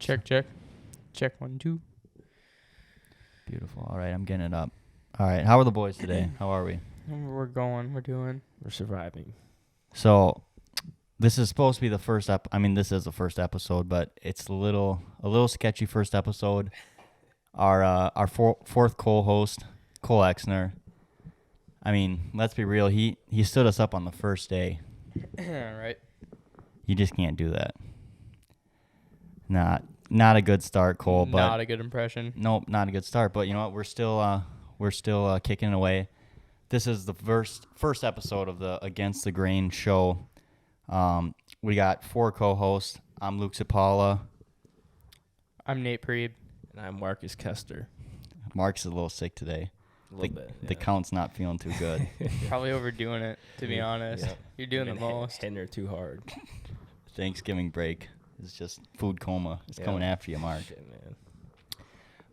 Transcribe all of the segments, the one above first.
Check, check. Check 1, 2. Beautiful. All right, I'm getting it up. All right, how are the boys today? How are we? We're going. We're doing. We're surviving. So, this is supposed to be the first this is the first episode, but it's a little sketchy first episode. Our fourth co-host, Cole Exner. I mean, let's be real. He stood us up on the first day. Right. You just can't do that. Not a good start, Cole. But not a good impression. Nope, not a good start. But you know what? We're still kicking away. This is the first episode of the Against the Grain show. We got 4 co-hosts. I'm Luke Cipala. I'm Nate Prebe. And I'm Marcus Kester. Mark's a little sick today. A little bit. Yeah. The count's not feeling too good. Probably overdoing it, to be honest. Yeah. You're doing the most. Hitting her too hard. Thanksgiving break is just food coma. It's coming after you, Mark. Shit, man.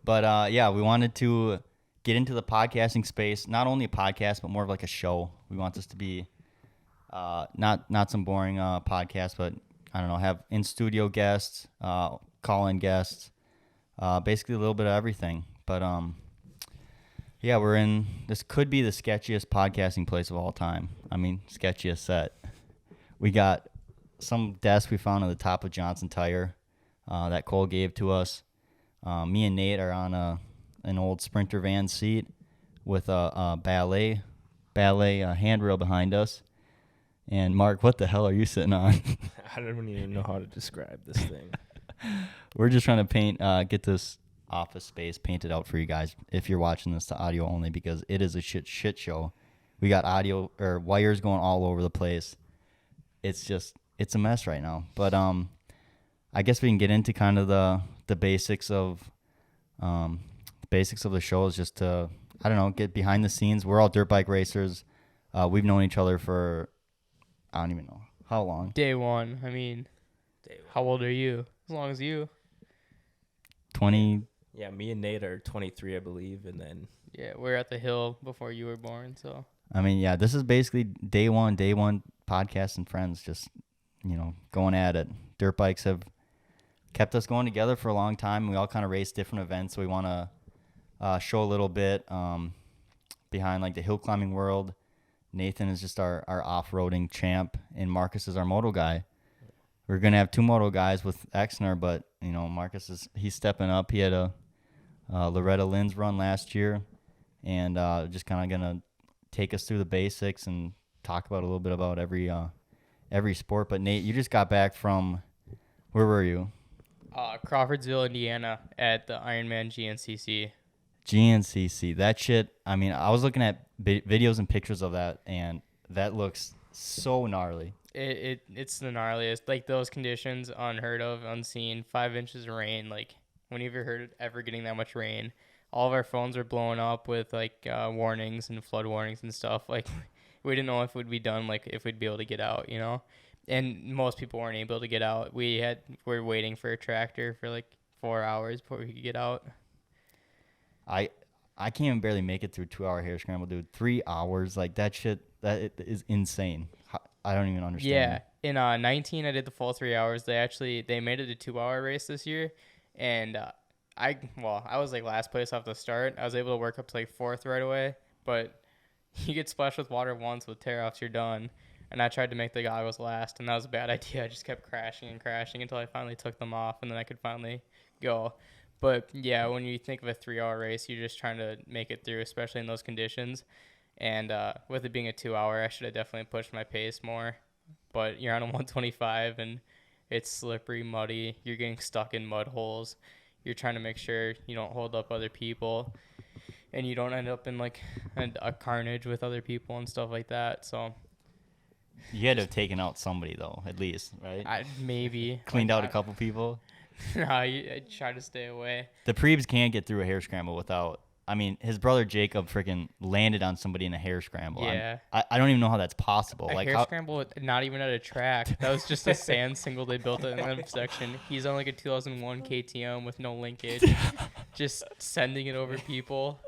But we wanted to get into the podcasting space. Not only a podcast, but more of like a show. We want this to be not some boring podcast, but I don't know, have in-studio guests, call-in guests, basically a little bit of everything. But this could be the sketchiest podcasting place of all time. I mean, sketchiest set. We got some desks we found on the top of Johnson Tire that Cole gave to us. Me and Nate are on an old Sprinter van seat with a ballet handrail behind us. And Mark, what the hell are you sitting on? I don't even know how to describe this thing. We're just trying to get this office space painted out for you guys if you're watching this to audio only, because it is a shit show. We got audio or wires going all over the place. It's a mess right now. But I guess we can get into kind of the basics of the show is just to, I don't know, get behind the scenes. We're all dirt bike racers. We've known each other for, I don't even know how long. Day one. I mean, how old are you? As long as you. 20. Yeah, me and Nate are 23, I believe, and then... Yeah, we're at the hill before you were born, so... I mean, yeah, this is basically day one podcast and friends, just, going at it. Dirt bikes have kept us going together for a long time. We all kind of race different events, so we want to show a little bit behind, like, the hill climbing world. Nathan is just our off-roading champ, and Marcus is our moto guy. We're going to have 2 moto guys with Exner, but, Marcus he's stepping up. He had a Loretta Lynn's run last year, and just kind of going to take us through the basics and talk about a little bit about every sport. But Nate, you just got back from, where were you? Crawfordsville, Indiana, at the Ironman GNCC. GNCC, that shit. I mean, I was looking at videos and pictures of that, and that looks so gnarly. It's the gnarliest. Like, those conditions, unheard of, unseen. 5 inches of rain. Like, when you ever heard of ever getting that much rain? All of our phones are blowing up with, like, warnings and flood warnings and stuff. Like, we didn't know if we'd be done, like, if we'd be able to get out, And most people weren't able to get out. We're waiting for a tractor for, like, 4 hours before we could get out. I can't even barely make it through 2-hour hair scramble, dude. 3 hours, like, that shit, that is insane. I don't even understand. Yeah, in 19, I did the full 3 hours. They made it a 2-hour race this year, and I was like last place off the start. I was able to work up to like 4th right away, but you get splashed with water once with tear-offs, you're done. And I tried to make the goggles last, and that was a bad idea. I just kept crashing and crashing until I finally took them off, and then I could finally go. But yeah, when you think of a 3-hour race, you're just trying to make it through, especially in those conditions. And with it being a 2-hour, I should have definitely pushed my pace more. But you're on a 125, and it's slippery, muddy. You're getting stuck in mud holes. You're trying to make sure you don't hold up other people, and you don't end up in like a carnage with other people and stuff like that. So you had to have taken out somebody, though, at least, right? Maybe. Cleaned out a couple people? No, I try to stay away. The Prebes can't get through a hair scramble without... I mean, his brother Jacob freaking landed on somebody in a hair scramble. Yeah. I don't even know how that's possible. A hair scramble, not even at a track. That was just a sand single they built in the section. He's on like a 2001 KTM with no linkage, just sending it over people.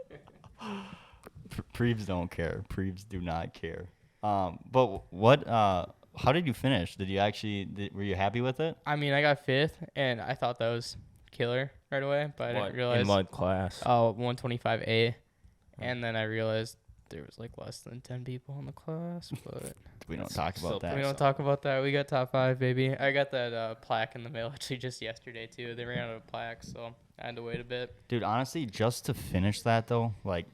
Prebes don't care. Prebes do not care. But what? How did you finish? Were you happy with it? I mean, I got 5th, and I thought that was killer right away, but I didn't realize. In what class? Oh, 125A. And then I realized there was like less than 10 people in the class, but We don't talk about that. we don't talk about that. We got top 5, baby. I got that plaque in the mail actually just yesterday too. They ran out of plaques, so I had to wait a bit. Dude, honestly, just to finish that though, like,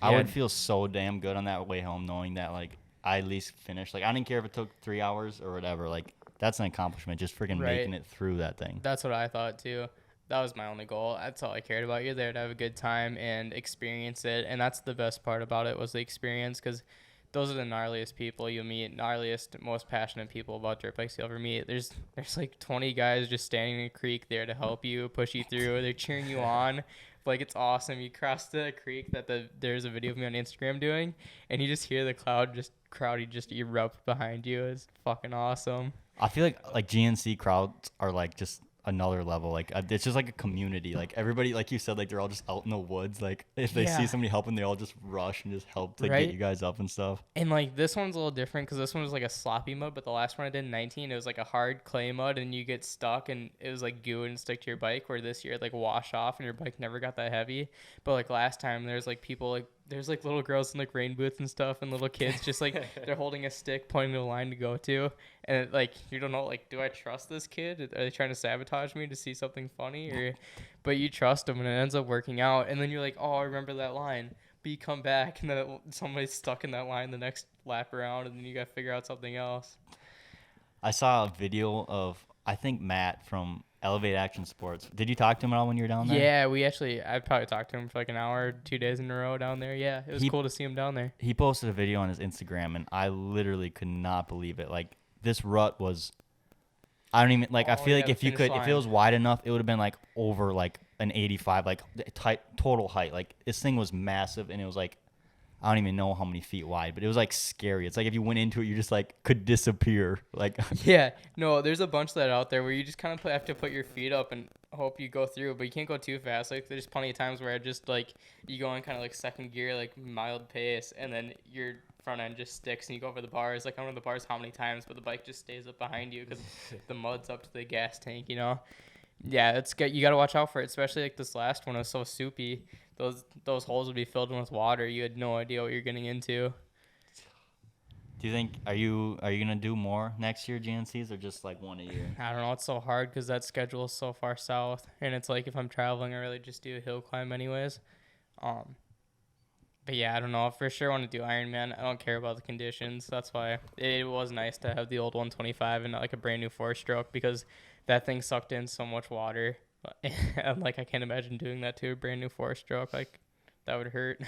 I would feel so damn good on that way home knowing that like I at least finished. Like, I didn't care if it took 3 hours or whatever. Like, that's an accomplishment. Just freaking making it through that thing. That's what I thought too. That was my only goal. That's all I cared about. You're there to have a good time and experience it, and that's the best part about it was the experience, because those are the gnarliest people you'll meet, gnarliest, most passionate people about dirt bikes you'll ever meet. There's like 20 guys just standing in a creek there to help you, push you through. They're cheering you on. Like, it's awesome. You cross the creek that there's a video of me on Instagram doing, and you just hear the crowd just erupt behind you. It's fucking awesome. I feel like GNC crowds are like just another level. Like, it's just like a community. Like, everybody, like you said, like they're all just out in the woods. Like, if they see somebody helping, they all just rush and just help to get you guys up and stuff. And like this one's a little different because this one was like a sloppy mud, but the last one I did in 19, it was like a hard clay mud, and you get stuck and it was like goo and stick to your bike, where this year it like wash off and your bike never got that heavy. But like last time there's like people like there's like little girls in like rain boots and stuff, and little kids just like they're holding a stick pointing to a line to go to, and it, like you don't know, like, do I trust this kid? Are they trying to sabotage me to see something funny? Or but you trust them and it ends up working out, and then you're like, oh, I remember that line, but you come back and then somebody's stuck in that line the next lap around, and then you gotta figure out something else. I saw a video of, I think, Matt from Elevate Action Sports. Did you talk to him at all when you were down there? Yeah, I probably talked to him for like an hour, 2 days in a row down there. Yeah, it was cool to see him down there. He posted a video on his Instagram, and I literally could not believe it. Like, this rut was, I don't even, like, I feel like if it was wide enough, it would have been like over like an 85, like total height. Like, this thing was massive, and it was like, I don't even know how many feet wide, but it was like scary. It's like if you went into it, you just like could disappear. Like, yeah, no, there's a bunch of that out there where you just kind of have to put your feet up and hope you go through, but you can't go too fast. Like, there's plenty of times where I just like you go in kind of like second gear, like mild pace, and then your front end just sticks and you go over the bars. Like, I don't know the bars how many times, but the bike just stays up behind you because the mud's up to the gas tank, you know. Yeah, it's good. You got to watch out for it, especially like this last one. It was so soupy. Those holes would be filled in with water. You had no idea what you're getting into. Do you think are you gonna do more next year GNCs, or just like one a year? I don't know. It's so hard because that schedule is so far south, and it's like if I'm traveling, I really just do a hill climb anyways. But yeah, I don't know. I for sure want to do Ironman. I don't care about the conditions. That's why it was nice to have the old 125 and not like a brand new 4-stroke, because that thing sucked in so much water. And like I can't imagine doing that to a brand new 4-stroke. Like, that would hurt.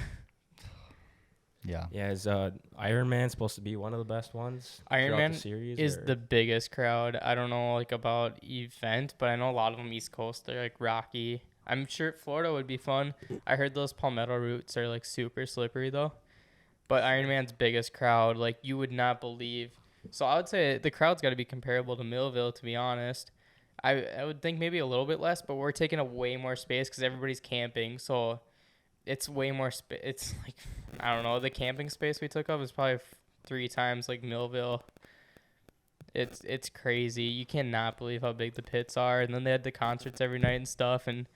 Yeah. Yeah, is Ironman supposed to be one of the best ones? Ironman the series, is the biggest crowd. I don't know like about event, but I know a lot of them East Coast. They're like rocky. I'm sure Florida would be fun. I heard those palmetto routes are like super slippery though. But Ironman's biggest crowd, like you would not believe. So I would say the crowd's got to be comparable to Millville, to be honest. I would think maybe a little bit less, but we're taking up way more space because everybody's camping. So it's way more space. It's like, I don't know, the camping space we took up is probably 3 times like Millville. It's crazy. You cannot believe how big the pits are. And then they had the concerts every night and stuff. And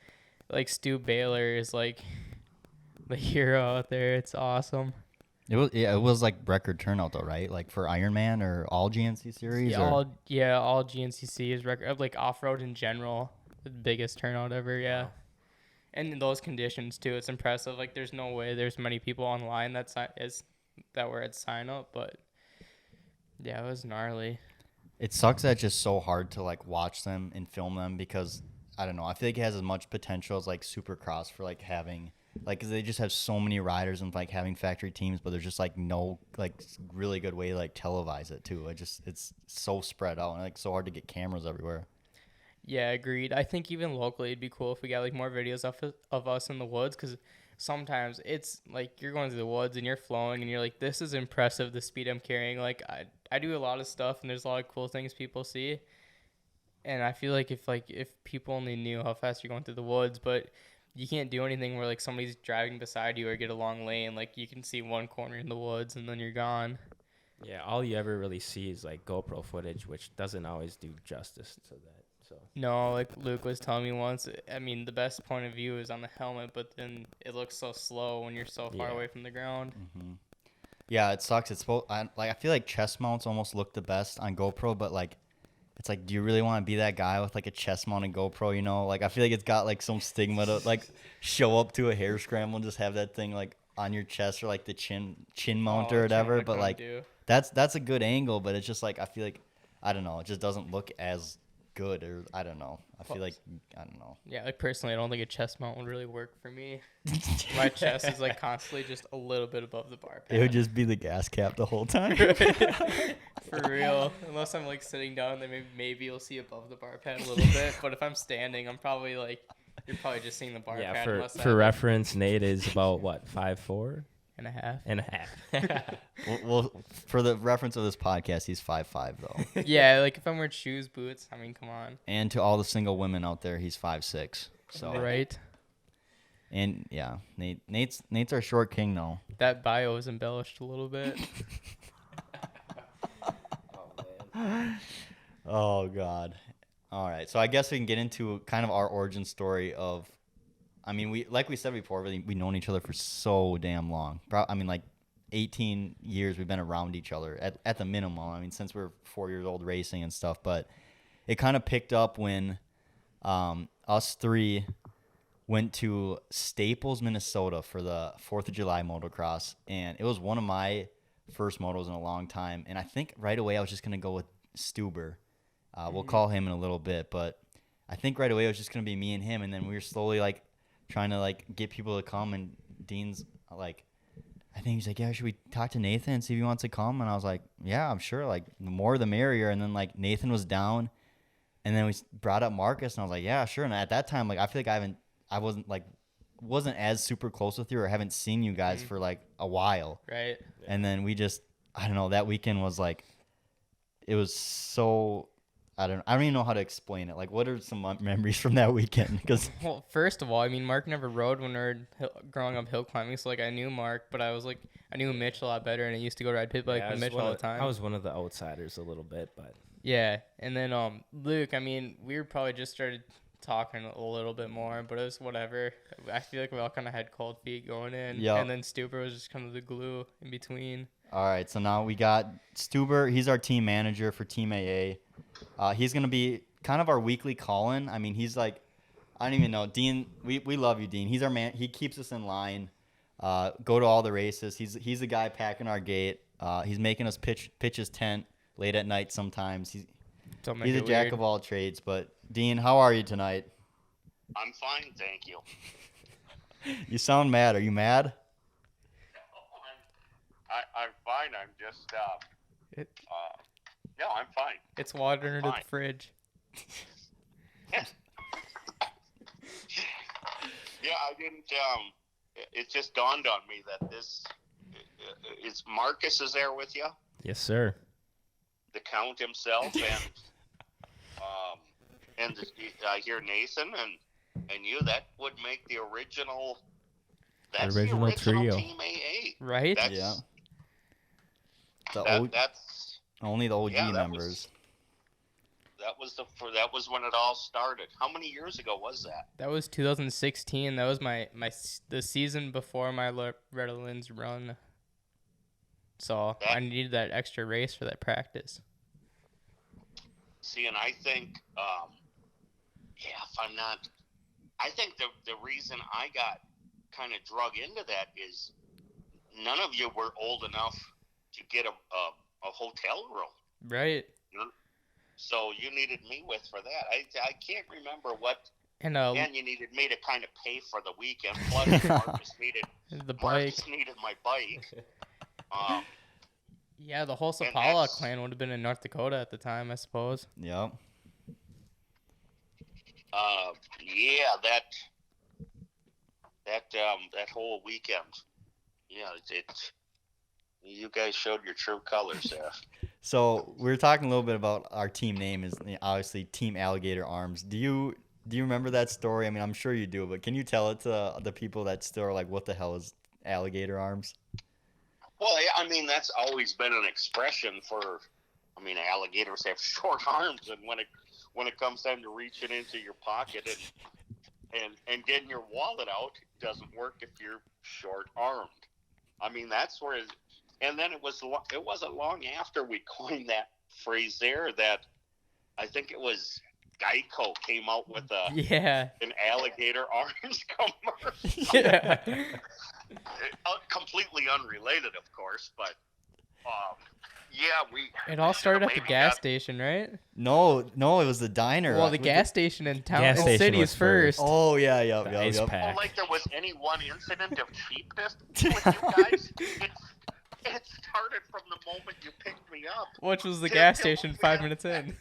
like Stu Baylor is like the hero out there. It's awesome. It was like record turnout though, right? Like for Ironman or all GNC series? All GNCC is record, like off-road in general, the biggest turnout ever, yeah. Wow. And in those conditions too, it's impressive. Like, there's no way there's many people online that were at sign up, but yeah, it was gnarly. It sucks that it's just so hard to like watch them and film them because I don't know. I feel like it has as much potential as like Supercross for like having. Like, 'cause they just have so many riders and like having factory teams, but there's just like no like really good way to like televise it too. It's so spread out and like so hard to get cameras everywhere. Yeah, agreed. I think even locally it'd be cool if we got like more videos of us in the woods, because sometimes it's like you're going through the woods and you're flowing and you're like, this is impressive, the speed I'm carrying. Like I do a lot of stuff and there's a lot of cool things people see, and I feel like if people only knew how fast you're going through the woods, but you can't do anything where like somebody's driving beside you or get a long lane. Like, you can see one corner in the woods and then you're gone. Yeah, all you ever really see is like GoPro footage, which doesn't always do justice to that So No, like Luke was telling me once, I mean, the best point of view is on the helmet, but then it looks so slow when you're so far Yeah. away from the ground. Mm-hmm. Yeah, it sucks. I feel like chest mounts almost look the best on GoPro, but like it's like, do you really want to be that guy with like a chest mounted GoPro? You know, like I feel like it's got like some stigma to like show up to a hair scramble and just have that thing like on your chest or like the chin mount or chin whatever. I But couldn't like do. that's a good angle, but it's just like I feel like I don't know, it just doesn't look as good, or I don't know. I feel like I don't know. Yeah, like personally, I don't think a chest mount would really work for me. My chest is like constantly just a little bit above the bar pad. It would just be the gas cap the whole time. For real. Unless I'm like sitting down, then maybe you'll see above the bar pad a little bit. But if I'm standing, I'm probably like, you're probably just seeing the bar yeah, pad. for unless I for have, like, reference, Nate is about what 5'4" and a half. and a half. Well, for the reference of this podcast, he's 5'5" though. Yeah, like if I'm wearing shoes, boots, I mean, come on. And to all the single women out there, he's 5'6". So Right? And yeah, Nate's our short king though. That bio is embellished a little bit. Oh God. All right, so I guess we can get into kind of our origin story of. I mean, we said before, we've known each other for so damn long. I mean, like 18 years we've been around each other at the minimum. I mean, since we were 4 years old racing and stuff. But it kind of picked up when us three went to Staples, Minnesota for the 4th of July motocross. And it was one of my first motos in a long time. And I think right away I was just going to go with Stuber. We'll call him in a little bit. But I think right away it was just going to be me and him. And then we were slowly like trying to like get people to come. And Dean's like, I think he's like, yeah, should we talk to Nathan and see if he wants to come? And I was like, yeah, I'm sure. Like, the more the merrier. And then, like, Nathan was down. And then we brought up Marcus. And I was like, yeah, sure. And at that time, like, I feel like I wasn't as super close with you or haven't seen you guys for, like, a while. Right? And then we just, I don't know, that weekend was, like, it was so, I don't even know how to explain it. Like, what are some memories from that weekend? Because Well, first of all, I mean, Mark never rode when we were growing up hill climbing, so like I knew Mark, but I knew Mitch a lot better, and I used to go ride pit bike Yeah, I with was Mitch one all the of- time. I was one of the outsiders a little bit, but Yeah, and then Luke, I mean, we were probably just started talking a little bit more, but it was whatever. I feel like we all kind of had cold feet going in, Yep. and then Stuber was just kind of the glue in between. all right, so now we got Stuber. He's our team manager for Team AA. He's going to be kind of our weekly call-in. I mean, he's like, I don't even know. Dean, we love you, Dean. He's our man. He keeps us in line. Go to all the races. He's the guy packing our gate. He's making us pitch his tent late at night sometimes. He's a jack of all trades. But, Dean, how are you tonight? I'm fine, thank you. You sound mad. Are you mad? I'm fine. I'm just, It, no, I'm fine. it's water under the Fine. fridge. Yeah, I didn't, it just dawned on me that this, is Marcus is there with you? yes, sir. The Count himself, and I hear Nathan and you, that would make the original, that's Original the original trio. Team AA. Right? That's, Yeah. The that's, only the OG Yeah, that members. that was when it all started. How many years ago was that? That was 2016. That was the season before my Loretta Lynn's run. So I needed that extra race for that practice. See, and I think, I think the reason I got kind of drug into that is none of you were old enough to get a hotel room. Right. So you needed me with for that. I can't remember what. And And you needed me to kind of pay for the weekend. Plus, Marcus needed the bike. Marcus needed my bike. Yeah, the whole And Cipala that's- clan would have been in North Dakota at the time, I suppose. Yep. Yeah, that whole weekend. Yeah, you guys showed your true colors there. So we were talking a little bit about our team name is obviously Team Alligator Arms. Do you remember that story? I mean, I'm sure you do, but can you tell it to the people that still are like, what the hell is Alligator Arms? Well, yeah, I mean, that's always been an expression for. I mean, alligators have short arms, and when it comes time to reach it into your pocket and getting your wallet out, it doesn't work if you're short-armed. I mean, that's where. And then it wasn't long after we coined that phrase there that I think it was Geico came out with an alligator arms commercial. Yeah. Completely unrelated, of course, but It all started at the gas station, right? No, it was the diner. Well, the gas station in town, Gas in station cities was first. first. Oh yeah, The ice pack. like there was any one incident of cheapness with you guys. It started from the moment you picked me up. Which was the gas station 5 minutes in.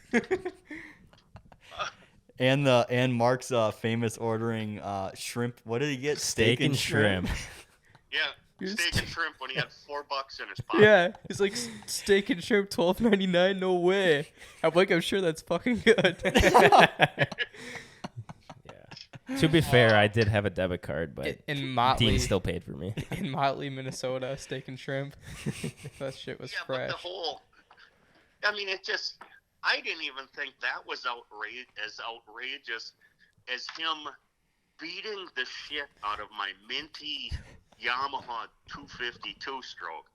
And Mark's famous ordering shrimp. What did he get? Steak and shrimp. Yeah, steak and shrimp when he had $4 in his pocket. Yeah, he's like, steak and shrimp, $12.99. No way. I'm like, I'm sure that's fucking good. To be fair, I did have a debit card, but in Motley, Dean still paid for me. In Motley, Minnesota, steak and shrimp. That shit was fresh. But the whole, I mean, it just, I didn't even think that was outrageous as him beating the shit out of my minty Yamaha 250 two-stroke.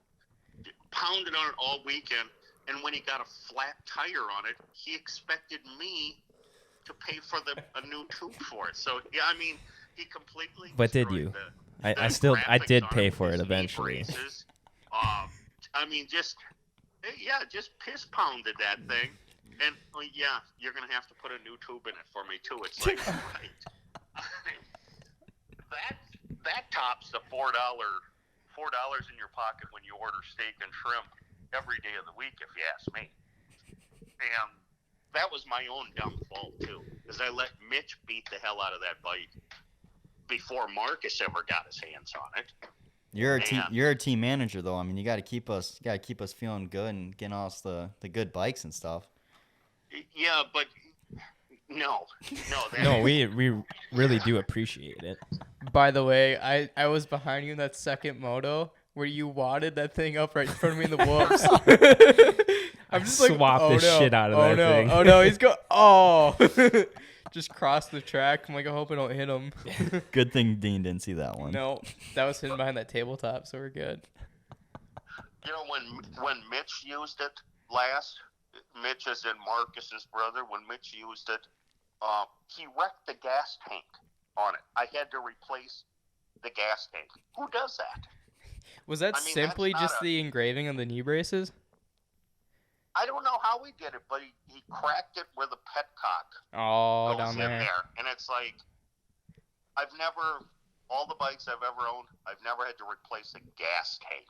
Pounded on it all weekend, and when he got a flat tire on it, he expected me to pay for a new tube for it. So yeah, I mean, he completely. But did you? I did pay for it eventually. I mean, just piss pounded that thing, and you're gonna have to put a new tube in it for me too. It's like right. That tops the $4 in your pocket when you order steak and shrimp every day of the week, if you ask me. And that was my own dumb fault too, because I let Mitch beat the hell out of that bike before Marcus ever got his hands on it. You're a team manager though. I mean, you got to keep us feeling good and getting us the good bikes and stuff. Yeah, but no. No, we really do appreciate it. By the way, I was behind you in that second moto where you wadded that thing up right in front of me in the whoops. I'm just like, swapped the shit out of that thing. Oh no, he's just crossed the track. I'm like, I hope I don't hit him. Good thing Dean didn't see that one. No, that was hidden behind that tabletop, so we're good. You know, when Mitch used it last, Mitch is in Marcus's brother. When Mitch used it, he wrecked the gas tank on it. I had to replace the gas tank. Who does that? Was that simply just the engraving on the knee braces? I don't know how he did it, but he cracked it where the petcock goes down in there. And it's like, all the bikes I've ever owned, I've never had to replace a gas tank.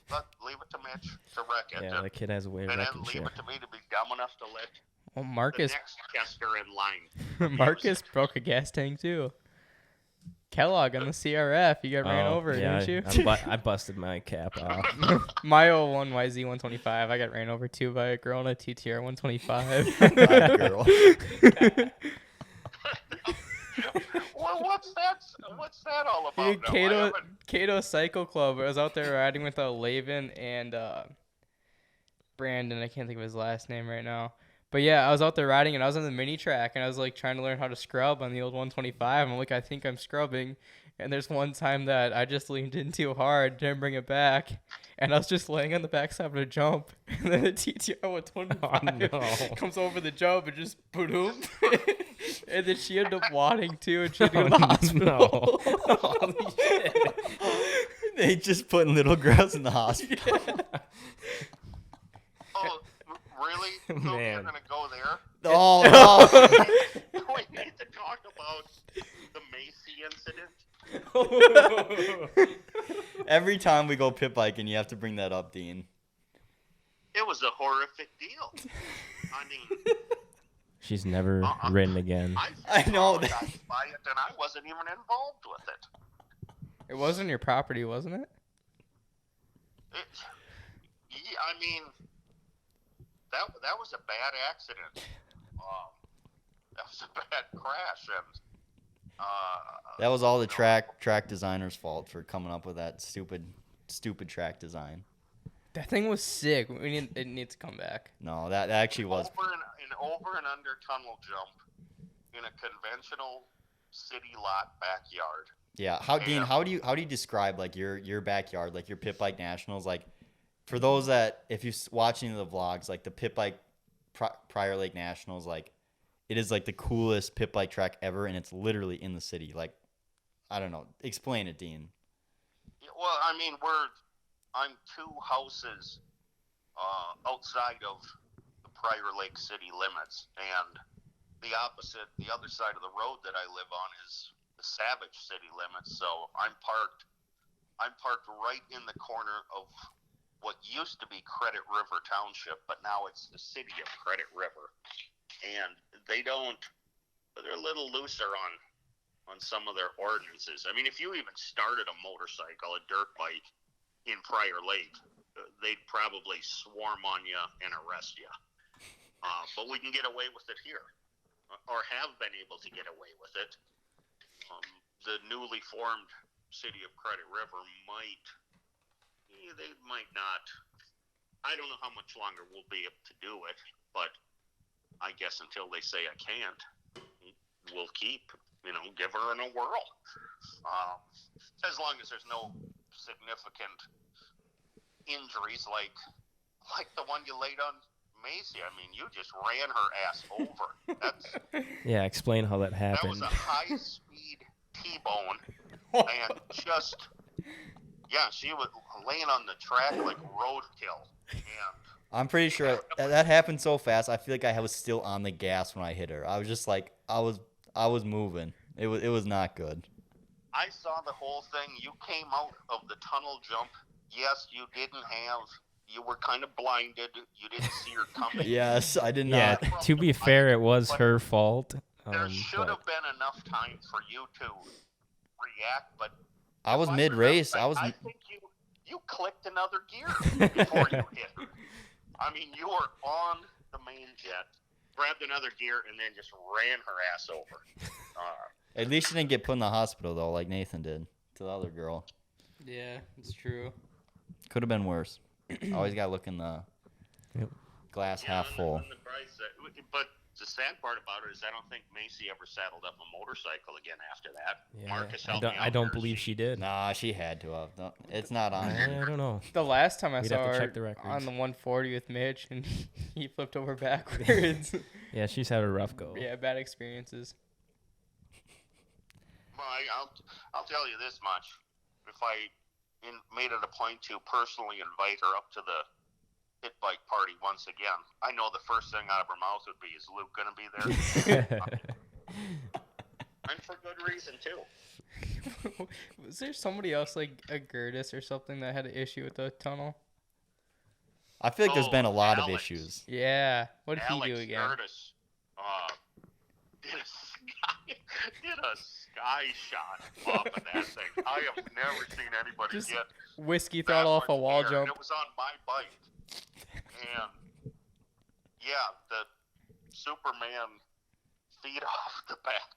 But leave it to Mitch to wreck it. Yeah, the kid has a way of and wrecking then shit. leave it to me to be dumb enough to let Marcus the next tester in line. Marcus broke a gas tank too. Kellogg on the CRF, you got ran over, didn't you? I busted my cap off. My 01 YZ125, I got ran over too by a girl in a TTR 125. Girl. Well, what's that all about? Cato Cycle Club. I was out there riding with Laven and Brandon. I can't think of his last name right now. But yeah, I was out there riding and I was on the mini track and I was like trying to learn how to scrub on the old 125. I'm like, I think I'm scrubbing. And there's one time that I just leaned in too hard, didn't bring it back. And I was just laying on the backside of a jump. And then the TTR 125 comes over the jump and just boom. And then she ended up wadding too and she had to go to the hospital. Holy shit. They just putting little girls in the hospital. Yeah. Oh, really? So Man. you're going to go there? Oh, no. We need to talk about the Macy incident. Every time we go pit biking, you have to bring that up, Dean. It was a horrific deal. I mean, She's never ridden again. I know that. By it, and I wasn't even involved with it. It wasn't your property, wasn't it? I mean, that was a bad accident. That was a bad crash, and That was all the track designer's fault for coming up with that stupid track design. That thing was sick. It needs to come back. No, that actually was. over in an over and under tunnel jump in a conventional city lot backyard. Yeah. Dean, how do you describe like your backyard, like your pit bike nationals? Like for those that, if you're watching the vlogs, like the pit bike Prior Lake Nationals, like it is like the coolest pit bike track ever, and it's literally in the city. Like, I don't know. Explain it, Dean. Well, I mean, I'm 2 houses outside of the Prior Lake city limits, and the other side of the road that I live on is the Savage city limits. So I'm parked right in the corner of what used to be Credit River Township, but now it's the city of Credit River. And they're a little looser on some of their ordinances. I mean, if you even started a motorcycle, a dirt bike in Prior Lake, they'd probably swarm on you and arrest you. But we can get away with it here, or have been able to get away with it. The newly formed city of Credit River might not. I don't know how much longer we'll be able to do it, but I guess until they say I can't, we'll keep, give her a whirl. As long as there's no significant injuries like the one you laid on Macy. I mean, you just ran her ass over. Yeah, explain how that That happened. was a high-speed T-bone, and she was laying on the track like roadkill. And I'm pretty sure that happened so fast. I feel like I was still on the gas when I hit her. I was just like, I was moving. It was not good. I saw the whole thing. You came out of the tunnel jump. Yes, you were kind of blinded. You didn't see her coming. Yes, I did Yeah, not. to be fair, it was her fault. There should have been enough time for you to react, but I was mid-race. I think you clicked another gear before you hit her. I mean, you were on the main jet, grabbed another gear, and then just ran her ass over. At least she didn't get put in the hospital, though, like Nathan did to the other girl. Yeah, it's true. Could have been worse. Always got to look in the glass half full. But the sad part about it is I don't think Macy ever saddled up a motorcycle again after that. Yeah, Marcus I don't believe she did. Nah, she had to have. No, it's not on her. I don't know. The last time I We'd saw have to her check the records. on the 140 with Mitch, and he flipped over backwards. Yeah, she's had a rough go. Yeah, bad experiences. Well, I'll tell you this much. If I made it a point to personally invite her up to the pit bike party once again, I know the first thing out of her mouth would be, "Is Luke going to be there?" And for good reason, too. Was there somebody else like a Gertis or something that had an issue with the tunnel? I feel like there's been a lot of Alex. issues. Yeah. What did Alex he do again? Curtis did a sky shot off of that thing. I have never seen anybody Just get whiskey that throttle off a much wall air. jump. It was on my bike. And, yeah, the Superman feet off the back.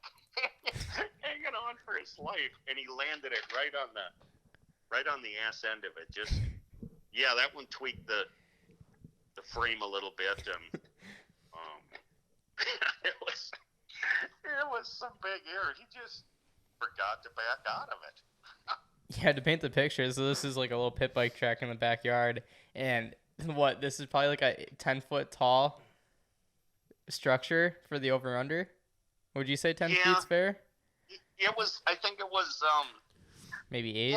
Hanging on for his life. And he landed it right on the ass end of it. Just, yeah, that one tweaked the frame a little bit. And it was some big error. He just forgot to back out of it. Yeah, to paint the picture, so this is like a little pit bike track in the backyard, and this is probably like a 10-foot tall structure for the over-under? Would you say 10 feet's fair? It was, I think it was, Maybe 8?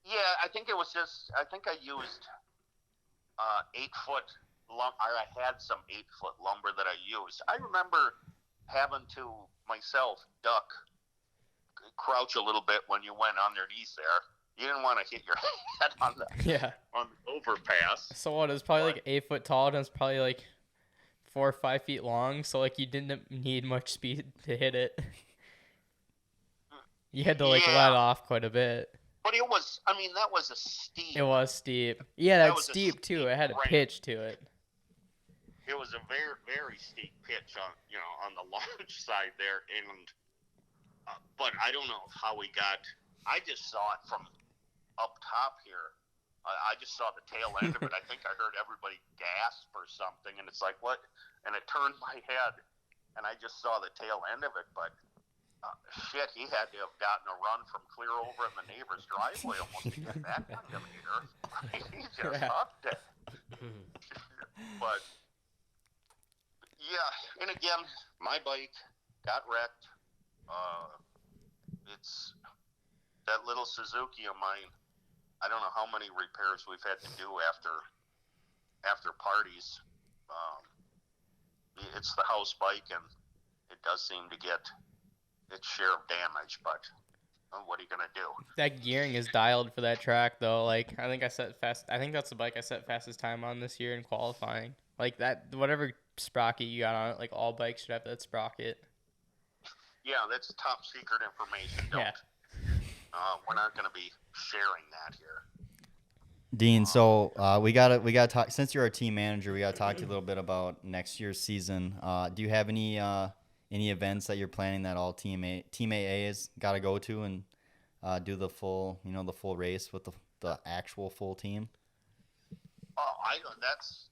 Yeah, I think it was just, I think I used 8-foot I had some 8-foot lumber that I used. I remember having to myself crouch a little bit when you went underneath there. You didn't want to hit your head on the overpass. So what? It was probably like 8 foot tall, and it was probably like 4 or 5 feet long. So like you didn't need much speed to hit it. You had to let off quite a bit. But it was, I mean, that was a steep. It was steep. Yeah, that's was steep too. It had a ramp. pitch to it. It was a very, very steep pitch on the launch side there, and but I don't know how we got. I just saw it from up top here. I just saw the tail end of it. I think I heard everybody gasp or something, and it's like, what? And it turned my head, and I just saw the tail end of it. But shit, he had to have gotten a run from clear over in the neighbor's driveway almost to get that kind of meter. He just huffed it. But yeah, and again, my bike got wrecked. It's that little Suzuki of mine. I don't know how many repairs we've had to do after parties. It's the house bike, and it does seem to get its share of damage. But what are you gonna do? That gearing is dialed for that track, though. Like, I think I think that's the bike I set fastest time on this year in qualifying. Like that, whatever sprocket you got on it. Like all bikes should have that sprocket. Yeah, that's top secret information. Don't. We're not going to be sharing that here. Dean, so we gotta talk. Since you're our team manager, we gotta talk to you a little bit about next year's season. Do you have any events that you're planning that all team AA has got to go to and do the full race with the actual full team? Oh, that's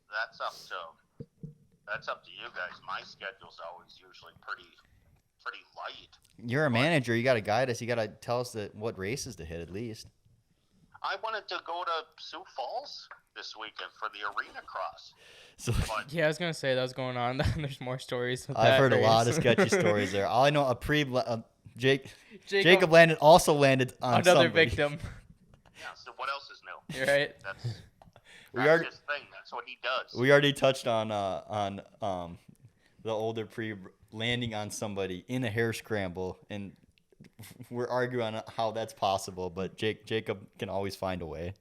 up to you guys. My schedule's always usually pretty light. You're a manager. You got to guide us. You got to tell us what races to hit at least. I wanted to go to Sioux Falls this weekend for the arena cross. So, Yeah, I was gonna say that was going on. There's more stories. With I've that heard race. a lot of sketchy stories there. All I know, Jacob landed on another somebody. victim. Yeah. So what else is new? You're right. That's already- his thing. That's what he does. We already touched on the older Prebe landing on somebody in a hare scramble, and we're arguing on how that's possible. But Jacob can always find a way.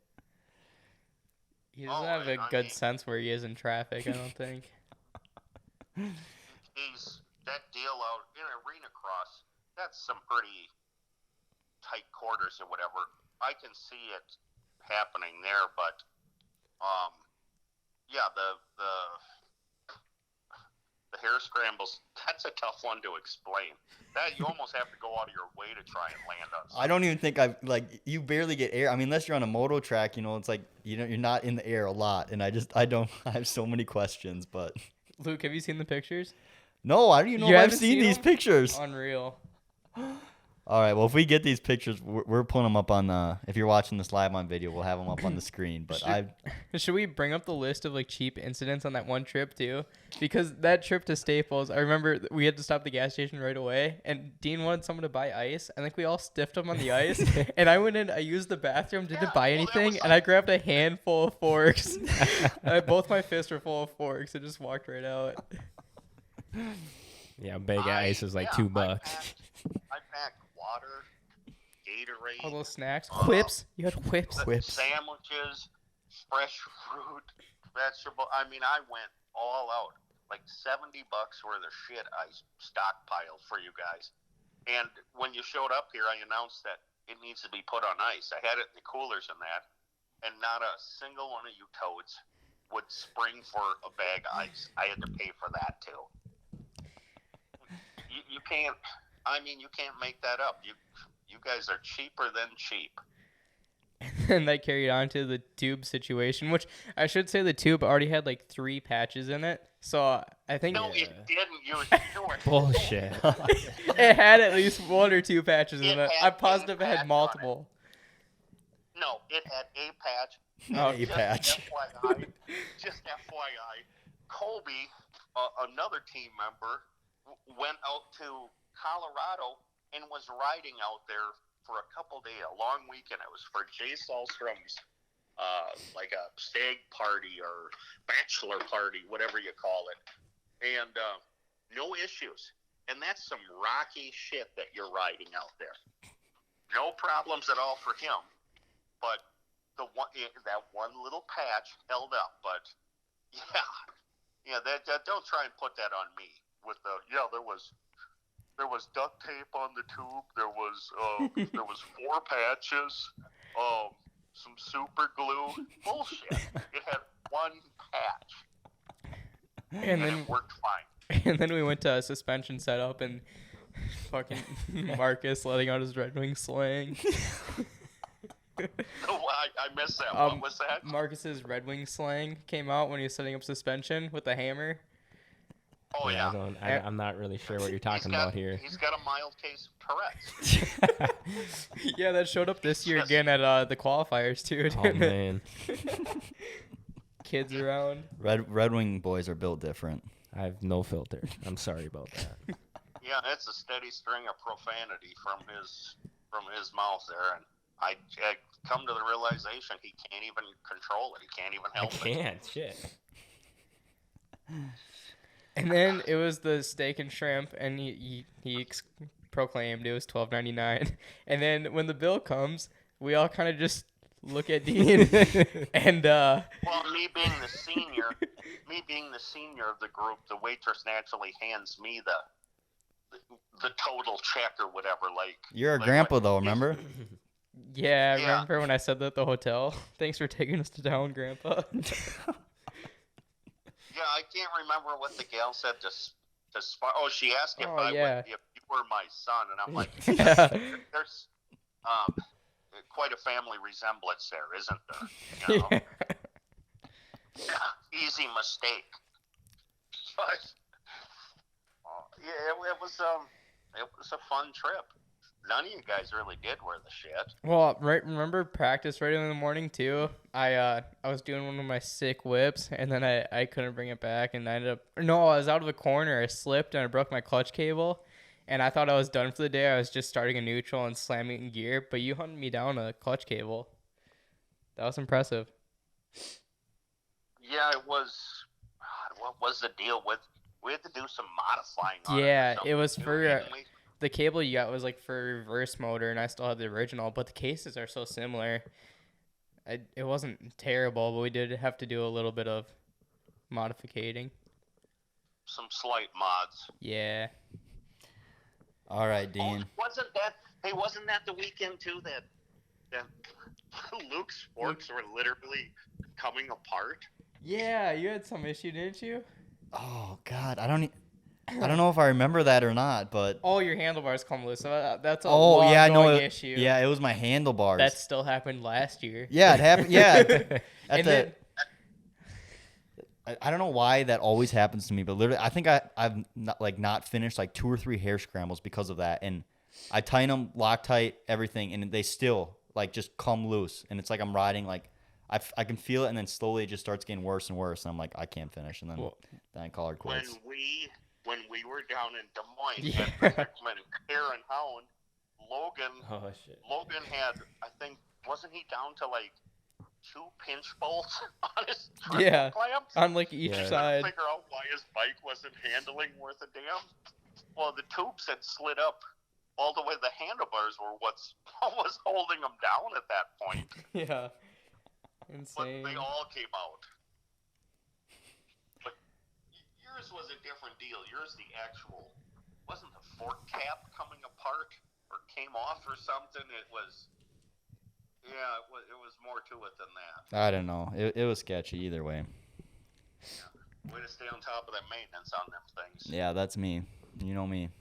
He doesn't have a good sense where he is in traffic, I don't think. He's that deal out in arena cross. That's some pretty tight quarters or whatever. I can see it happening there, but yeah, the hare scrambles. That's a tough one to explain. That you almost have to go out of your way to try and land on something. I don't even think you barely get air. I mean, unless you're on a moto track, it's like you're not in the air a lot, and I have so many questions. But Luke, have you seen the pictures? no, I don't even know You if I've haven't seen seen these them? pictures. Unreal. All right, well, if we get these pictures, we're putting them up on if you're watching this live on video, we'll have them up on the screen. But Should we bring up the list of like cheap incidents on that one trip too? Because that trip to Staples, I remember we had to stop at the gas station right away, and Dean wanted someone to buy ice. I think we all stiffed him on the ice, and I went in, I used the bathroom, didn't buy anything, and I grabbed a handful of forks. Both my fists were full of forks. I just walked right out. Yeah, bag of ice is like $2. I packed water, Gatorade, All those snacks, whips. You had whips. sandwiches, fresh fruit, vegetable. I mean, I went all out. Like $70 worth of shit I stockpiled for you guys. And when you showed up here, I announced that it needs to be put on ice. I had it in the coolers and that, and not a single one of you toads would spring for a bag of ice. I had to pay for that too. You can't. I mean, you can't make that up. You guys are cheaper than cheap. And that carried on to the tube situation, which I should say the tube already had like 3 patches in it. So I think No, it didn't. You were Bullshit. it had at least 1 or 2 patches in it. had I'm positive it a patch had on multiple. No, it had a patch. Oh, A patch. Just FYI, Colby, another team member, went out to Colorado and was riding out there for a long weekend. It was for Jay Sahlstrom's, like a stag party or bachelor party, whatever you call it. And no issues. And that's some rocky shit that you're riding out there. No problems at all for him. But that one little patch held up. But yeah, don't try and put that on me. There was duct tape on the tube. There was 4 patches, some super glue. Bullshit. It had 1 patch, And then it worked fine. and then we went to a suspension setup and fucking Marcus letting out his Red Wing slang. I missed that. Um, What was that? Marcus's Red Wing slang came out when he was setting up suspension with a hammer. Oh yeah, yeah. I'm not really sure what you're talking about here. He's got a mild case of Tourette's. Yeah, that showed up this year Just- again at the qualifiers too. Oh Didn't it? man, Kids around. Red Wing boys are built different. I have no filter. I'm sorry about that. Yeah, it's a steady string of profanity from his mouth there, and I come to the realization he can't even control it. He can't even I help it. can't. Shit. And then it was the steak and shrimp, and he proclaimed it was $12.99. And then when the bill comes, we all kind of just look at Dean, and Well, me being the senior of the group, the waitress naturally hands me the total check or whatever. Like You're a like grandpa what- though, remember? yeah, Yeah. remember when I said that at the hotel? Thanks for taking us to town, Grandpa. Yeah, I can't remember what the gal said to oh, she asked if Oh, yeah. if you were my son, and I'm like, Yeah. there's quite a family resemblance there, isn't there? You know? Yeah, easy mistake. But yeah, it was a fun trip. None of you guys really did wear the shit. Well, remember practice right in the morning too? I was doing one of my sick whips, and then I couldn't bring it back, and I was out of the corner. I slipped and I broke my clutch cable, and I thought I was done for the day. I was just starting a neutral and slamming in gear, but you hunted me down a clutch cable. That was impressive. Yeah, it was. What was the deal with? We had to do some modifying on Yeah, it. it was for didn't we? the cable you got was like for reverse motor, and I still had the original, but the cases are so similar. It wasn't terrible, but we did have to do a little bit of modificating. Some slight mods. Yeah. All right, Dean. Wasn't that the weekend too that Luke's forks were literally coming apart? Yeah, you had some issue, didn't you? Oh God, I don't know if I remember that or not, but Oh, your handlebars come loose. So that's a yeah, I know long it. issue. Yeah, it was my handlebars. That still happened last year. Yeah, it happened. Yeah, at And the. then, I don't know why that always happens to me, but literally, I think I've not finished like 2 or 3 hair scrambles because of that, and I tighten them, Loctite, everything, and they still like just come loose, and it's like I'm riding like I can feel it, and then slowly it just starts getting worse and worse, and I'm like I can't finish, and then I call her quits. When we were down in Des Moines, Yeah. when Karen Hound, Logan Oh shit. Logan had, I think, wasn't he down to like 2 pinch bolts on his trigger Yeah. clamps? on like each Yeah. side. Figure out why his bike wasn't handling worth a damn. Well, the tubes had slid up all the way. The handlebars were what was holding them down at that point. Yeah. But Insane. they all came out. But yours was a different deal. Yours, the actual, wasn't the fork cap coming apart or came off or something? It was, yeah, it was more to it than that. I don't know. It was sketchy either way. Way to stay on top of that maintenance on them things. Yeah, that's me. You know me.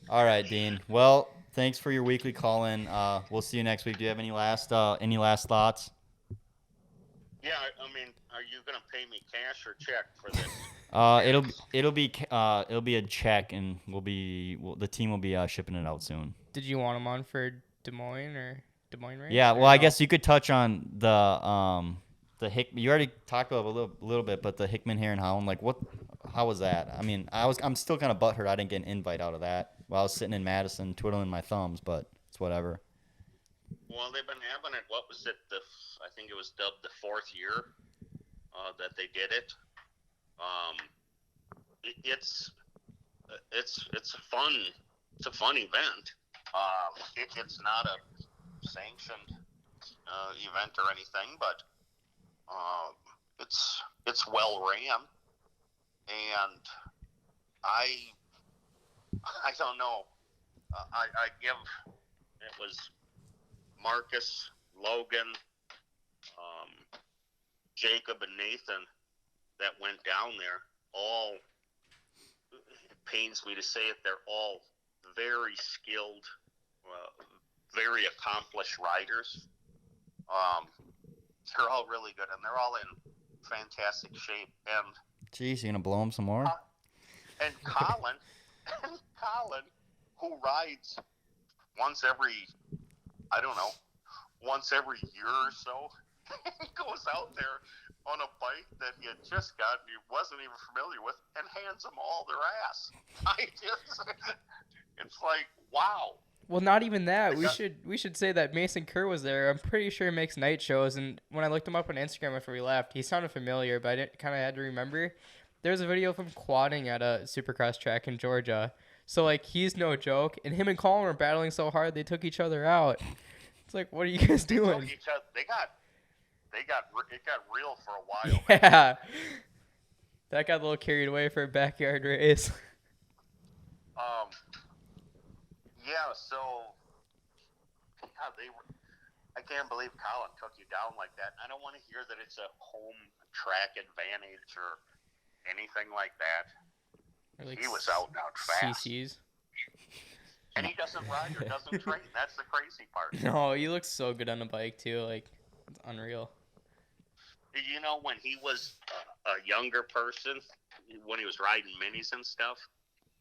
All right, Dean. Well, thanks for your weekly call-in. We'll see you next week. Do you have any last thoughts? Yeah, I mean, are you gonna pay me cash or check for this? It'll be a check, and the team will be shipping it out soon. Did you want him on for Des Moines race? Yeah, or well, I no? guess you could touch on the You already talked about it a little bit, but the Hickman Hare and Hound, like how was that? I mean, I'm still kind of butthurt I didn't get an invite out of that while I was sitting in Madison twiddling my thumbs, but it's whatever. Well, they've been having it. What was it? I think it was dubbed the 4th year that they did it. It's a fun event. It's not a sanctioned event or anything, but it's well ran, and I don't know. I give it was Marcus, Logan, Jacob, and Nathan that went down there. All, it pains me to say it, they're all very skilled, very accomplished riders. They're all really good, and they're all in fantastic shape. And Jeez, you gonna blow him some more? and Colin, who rides once every year or so, goes out there on a bike that he had just gotten, he wasn't even familiar with, and hands them all their ass. It's like, wow. Well, not even that. We should say that Mason Kerr was there. I'm pretty sure he makes night shows, and when I looked him up on Instagram after we left, he sounded familiar, but I kind of had to remember. There's a video of him quadding at a Supercross track in Georgia. So, like, he's no joke, and him and Colin were battling so hard they took each other out. It's like, what are you guys doing? It got real for a while. Yeah. That got a little carried away for a backyard race. Yeah, so I can't believe Colin took you down like that. I don't want to hear that it's a home track advantage or anything like that. Like he was out and out fast. CCs. And he doesn't ride or doesn't train. That's the crazy part. No, he looks so good on the bike too. Like, it's unreal. You know, when he was a younger person, when he was riding minis and stuff,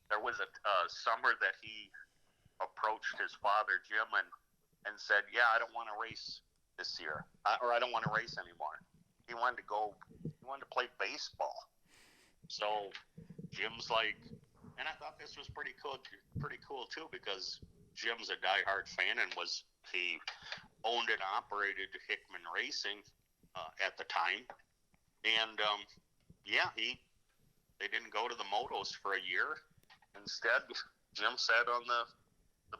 there was a summer that he approached his father, Jim, and said, yeah, I don't want to race this year, or I don't want to race anymore. He wanted to play baseball. So Jim's like, and I thought this was pretty cool too, because Jim's a diehard fan and he owned and operated Hickman Racing at the time. And they didn't go to the motos for a year. Instead, Jim sat on the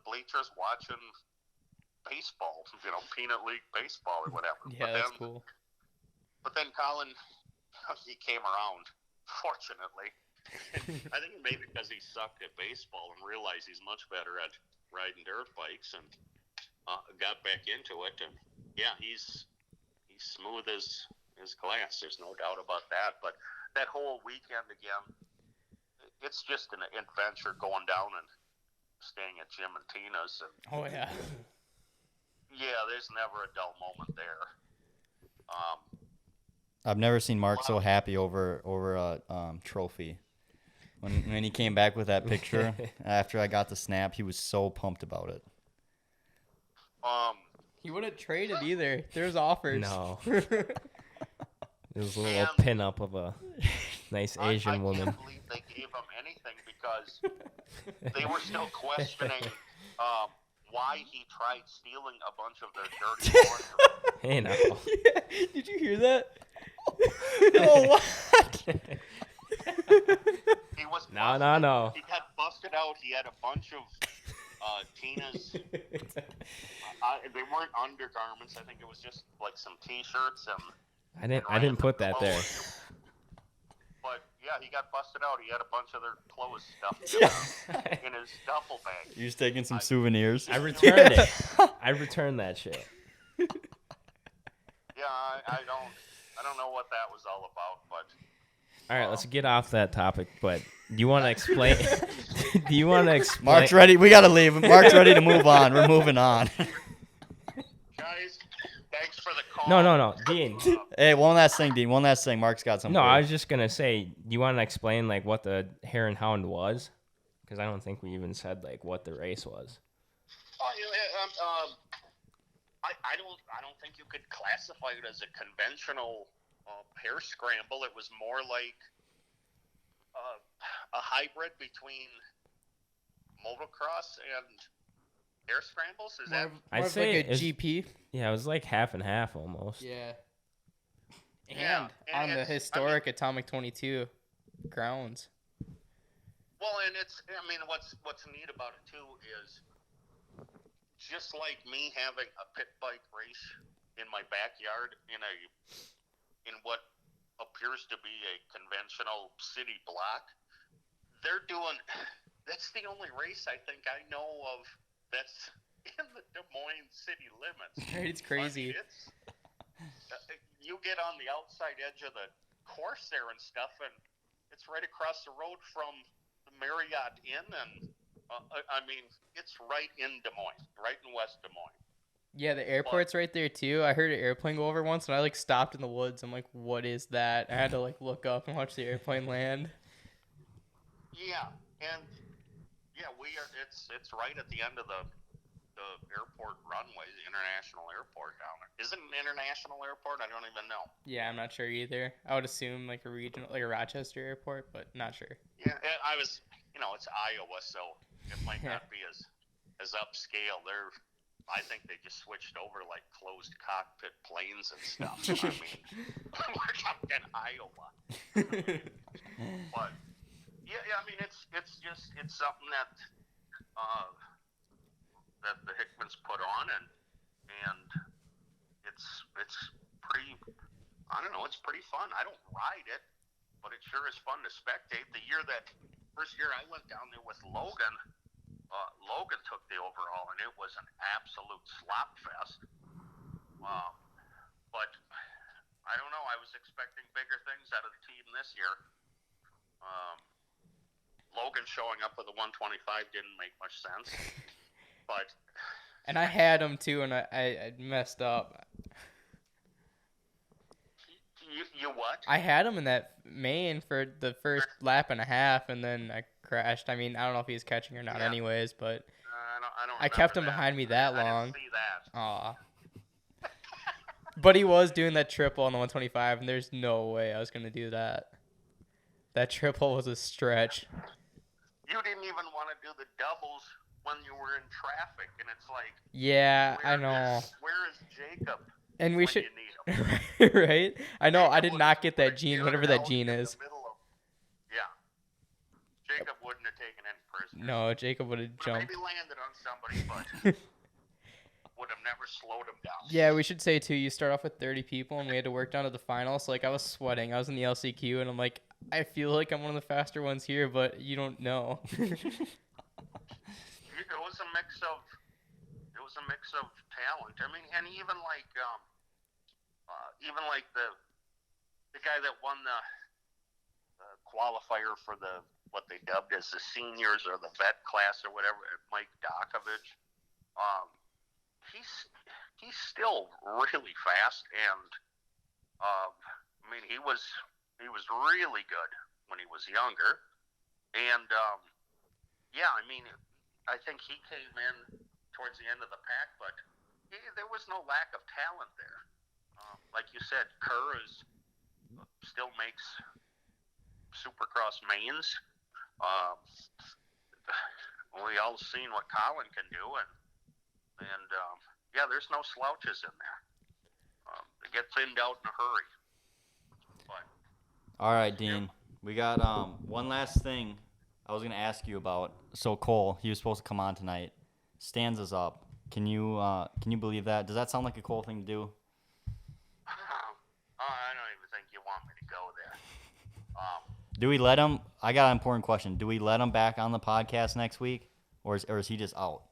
bleachers watching baseball, peanut league baseball or whatever. Yeah, that's cool. But then Colin, he came around, fortunately. I think maybe because he sucked at baseball and realized he's much better at riding dirt bikes, and got back into it. And yeah, he's smooth as glass. There's no doubt about that. But that whole weekend again, it's just an adventure going down and staying at Jim and Tina's. And oh yeah. Yeah, there's never a dull moment there. I've never seen Mark so happy over a trophy. When he came back with that picture after I got the snap, he was so pumped about it. He wouldn't trade it either. There's offers. No. It was a little pin-up of a nice Asian woman. I can't believe they gave him anything, because they were still questioning why he tried stealing a bunch of their dirty laundry. Hey, now. Yeah. Did you hear that? Oh, what? He was No. He got busted out. He had a bunch of Tina's. They weren't undergarments. I think it was just like some T-shirts and. I didn't put that there. But yeah, he got busted out. He had a bunch of their clothes stuffed in his duffel bag. He was taking some souvenirs. I returned it. I returned that shit. Yeah, I don't know what that was all about, but. All right, let's get off that topic. But do you want to explain? Mark's ready. We gotta leave. Mark's ready to move on. We're moving on. Guys, thanks for the call. No, Dean. Hey, one last thing, Dean. One last thing. Mark's got something. No, I was just gonna say, do you want to explain like what the Hare and Hound was? Because I don't think we even said like what the race was. I don't think you could classify it as a conventional hare scramble. It was more like a hybrid between motocross and hare scrambles. Is that? I'd say like a GP. Yeah, it was like half and half almost. Yeah. And on the historic Atomic 22 grounds. Well, and what's neat about it too is just like me having a pit bike race in my backyard in what appears to be a conventional city block. That's the only race I think I know of that's in the Des Moines city limits. It's crazy. You get on the outside edge of the course there and stuff, and it's right across the road from the Marriott Inn and I mean, it's right in Des Moines, right in West Des Moines. Yeah, the airport's right there too. I heard an airplane go over once, and I like stopped in the woods. I'm like, "What is that?" I had to like look up and watch the airplane land. Yeah, and we are. It's right at the end of the airport runway, the international airport down there. Is it an international airport? I don't even know. Yeah, I'm not sure either. I would assume like a regional, like a Rochester airport, but not sure. Yeah, I was. It's Iowa, so it might not be as upscale. I think they just switched over like closed cockpit planes and stuff. I mean, we're talking Iowa. But I mean, it's something that that the Hickmans put on, and it's pretty. I don't know. It's pretty fun. I don't ride it, but it sure is fun to spectate. First year I went down there with Logan. Logan took the overall, and it was an absolute slop fest. But I don't know. I was expecting bigger things out of the team this year. Logan showing up with a 125 didn't make much sense. But and I had him too, and I messed up. You what? I had him in that main for the first lap and a half, and then I crashed. I mean, I don't know if he was catching or not, anyways, but I kept him that. behind me that long. I didn't see that. Aw. But he was doing that triple on the 125, and there's no way I was gonna do that. That triple was a stretch. You didn't even want to do the doubles when you were in traffic, and it's like. Yeah, I know. Where is Jacob? And we when should. You need him? Right? I know. Jacob I did not get that gene, would whatever have that held gene in the is. middle of- Yeah. Jacob wouldn't have taken any prisoners. No, Jacob would have jumped. Maybe landed on somebody, but would have never slowed him down. Yeah, we should say too. You start off with 30 people, and we had to work down to the final. So like, I was sweating. I was in the LCQ, and I'm like, I feel like I'm one of the faster ones here, but you don't know. It was a mix of talent. I mean, and even like the guy that won the qualifier for what they dubbed as the seniors or the vet class or whatever, Mike Dokovich. He's still really fast, and I mean he was really good when he was younger, and I mean I think he came in towards the end of the pack, but there was no lack of talent there. Like you said, Kerr still makes Supercross mains. We all seen what Colin can do, and there's no slouches in there. They get thinned out in a hurry. But, all right, Dean. We got one last thing I was gonna ask you about. So Cole, he was supposed to come on tonight. Stands us up. Can you believe that? Does that sound like a cool thing to do? I don't even think you want me to go there. Do we let him? I got an important question. Do we let him back on the podcast next week, or is he just out?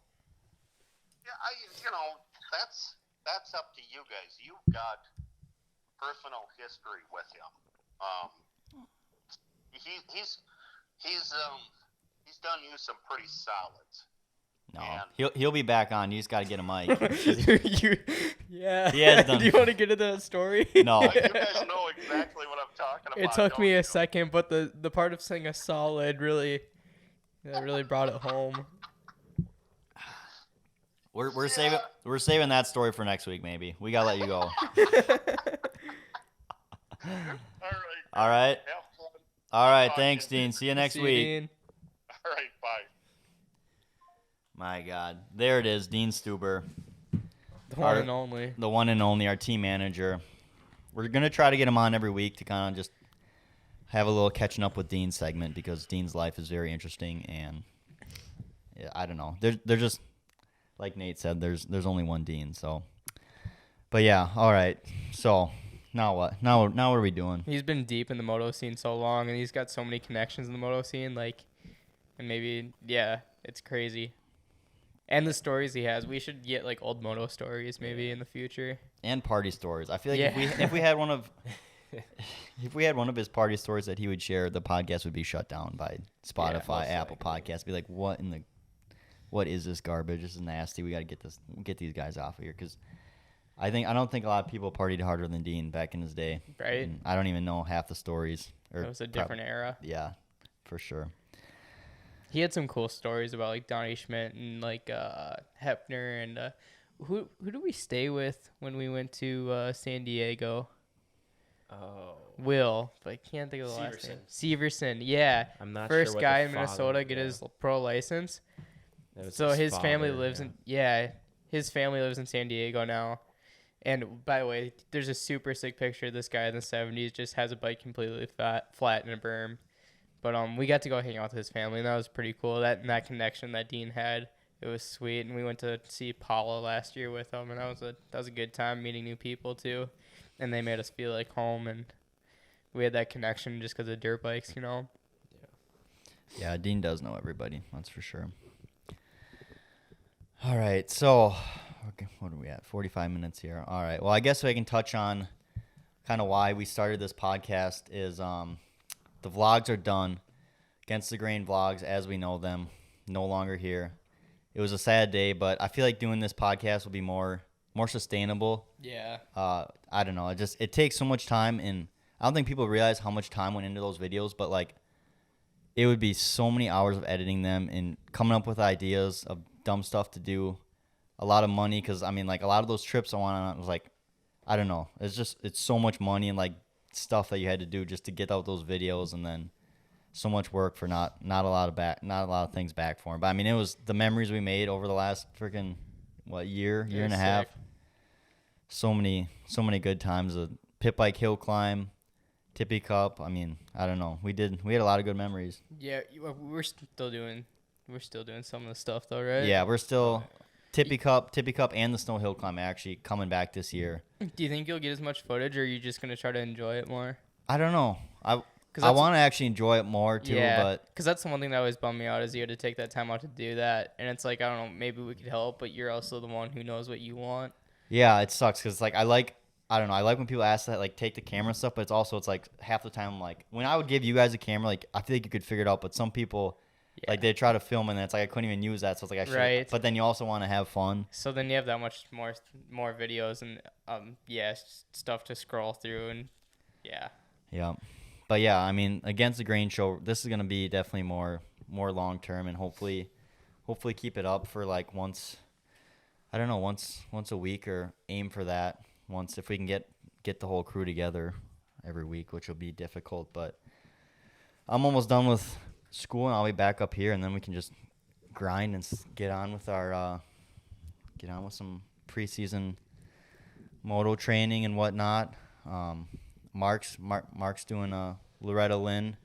Yeah, that's up to you guys. You've got personal history with him. He's done you some pretty solids. No, and he'll be back on. You just got to get a mic. Yeah. He has done. Do you want to get into that story? No. You guys know exactly what I'm talking about. It took don't me you? a second, but the part of saying a solid really brought it home. We're saving that story for next week. Maybe we gotta let you go. All right. Have fun. All right. Talk Thanks, to you. Dean. See you next See you, week. Dean. All right, bye. My God, there it is, Dean Stuber, The one and only. the one and only, our team manager. We're gonna try to get him on every week to kind of just have a little catching up with Dean segment because Dean's life is very interesting, and I don't know. They're just like Nate said. There's only one Dean, so. But yeah, all right. So now what? Now what are we doing? He's been deep in the moto scene so long, and he's got so many connections in the moto scene. And maybe it's crazy. And the stories he has, we should get like old moto stories maybe in the future. And party stories. I feel like Yeah. if we had one of his party stories that he would share, the podcast would be shut down by Spotify, most Apple likely. Podcasts. Be like, what in the what is this garbage? This is nasty. We got to get these guys off of here because I don't think a lot of people partied harder than Dean back in his day. Right. And I don't even know half the stories. It was a different era. Yeah, for sure. He had some cool stories about like Donnie Schmidt and like Hefner and who did we stay with when we went to San Diego? Oh. Will, but I can't think of the last name. Severson, yeah. I'm not First sure what guy the in Minnesota father- get yeah. his pro license. That was So his family father, lives his family lives in San Diego now. And by the way, there's a super sick picture of this guy in the 70s just has a bike completely flat in a berm. But we got to go hang out with his family, and that was pretty cool. That connection that Dean had, it was sweet. And we went to see Paula last year with him, and that was a good time meeting new people too. And they made us feel like home, and we had that connection just because of dirt bikes, you know. Yeah, Dean does know everybody. That's for sure. All right, so okay, what are we at? 45 minutes here. All right. Well, I guess I can touch on kind of why we started this podcast is the vlogs are done. Against the Grain vlogs, as we know them, no longer here. It was a sad day, but I feel like doing this podcast will be more sustainable. Yeah. I don't know. It takes so much time, and I don't think people realize how much time went into those videos, but like it would be so many hours of editing them and coming up with ideas of dumb stuff to do. A lot of money, because I mean, like a lot of those trips I went on was like, I don't know. It's so much money and like stuff that you had to do just to get out those videos, and then so much work for not a lot of things back for him. But I mean, it was the memories we made over the last freaking year and a half. So many good times. A pit bike hill climb, Tippy Cup. I mean, I don't know. We had a lot of good memories. Yeah, we're still doing some of the stuff though, right? Yeah, we're still Tippy Cup, and the snow hill climb actually coming back this year. Do you think you'll get as much footage, or are you just gonna try to enjoy it more? I don't know. I want to actually enjoy it more too, but because that's the one thing that always bummed me out is you had to take that time out to do that, and it's like I don't know, maybe we could help, but you're also the one who knows what you want. yeah, it sucks because like I don't know. I like when people ask that, like, take the camera and stuff, but it's like half the time, like, when I would give you guys a camera, like, I feel like you could figure it out, but some people, like, they try to film, and it's like, I couldn't even use that, so it's like, I should. Right. But then you also want to have fun. So then you have that much more videos and, stuff to scroll through, and, yeah. Yeah. But, yeah, I mean, Against the Grain show, this is going to be definitely more long-term, and hopefully keep it up for, like, once a week, or aim for that. If we can get the whole crew together every week, which will be difficult, but I'm almost done with school and I'll be back up here, and then we can just grind and get on with some preseason moto training and whatnot. Mark's doing Loretta Lynn.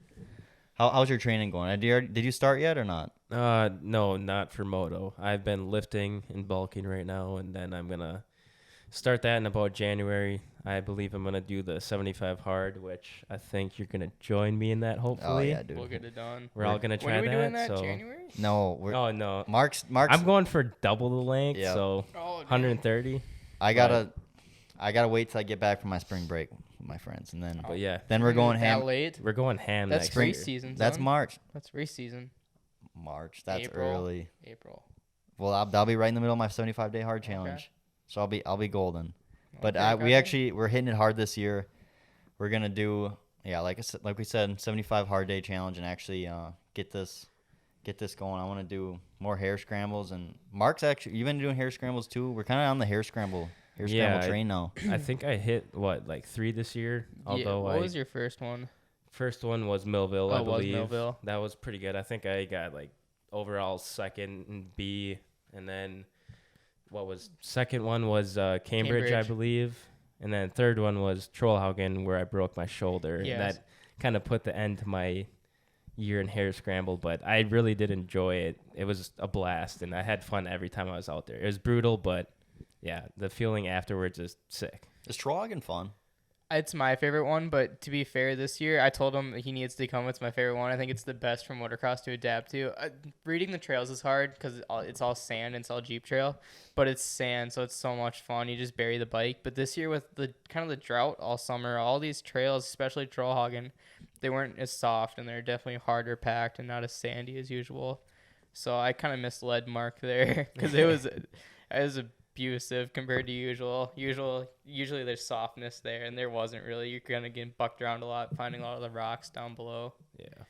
How's your training going? Did you start yet or not? No, not for moto. I've been lifting and bulking right now, and then I'm gonna start that in about January. I believe I'm going to do the 75 hard, which I think you're going to join me in that, hopefully. Oh, yeah, dude. We'll get it done. We're all going to try that. When are we doing that? So. January? No. Oh, no. Mark's I'm going for double the length, Yep. so 130. I gotta wait till I get back from my spring break with my friends, and then But yeah, then we're going That ham. late? we're going ham That's next race year. season. That's son. March. That's race season. March. That's April. early. April. Well, I'll be right in the middle of my 75-day hard challenge, so I'll be golden. But Okay, we're hitting it hard this year. We're gonna do like we said, 75 hard day challenge, and actually get this going. I want to do more hair scrambles, and Mark's actually you've been doing hair scrambles too. We're kind of on the hair scramble train now. I think I hit 3 this year. Although what was your first one? First one was Millville, I Oh, it was believe. Millville. That was pretty good. I think I got overall second in B, and then second one was Cambridge, I believe, and then third one was Trollhaugen, where I broke my shoulder. Yes. And that kind of put the end to my year in hair scramble, but I really did enjoy it. It was a blast, and I had fun every time I was out there. It was brutal, but yeah, the feeling afterwards is sick. Is Trollhagen fun? It's my favorite one, but to be fair, this year I told him he needs to come. It's my favorite one. I think it's the best for motocross to adapt to. Reading the trails is hard because it's all sand and it's all Jeep trail, but it's sand, so it's so much fun. You just bury the bike. But this year with the kind of the drought all summer, all these trails, especially Trollhagen, they weren't as soft and they're definitely harder packed and not as sandy as usual. So I kind of misled Mark there because it was abusive compared to usual. Usually there's softness there, and there wasn't really. You're kind of getting bucked around a lot, finding a lot of the rocks down below. Yeah.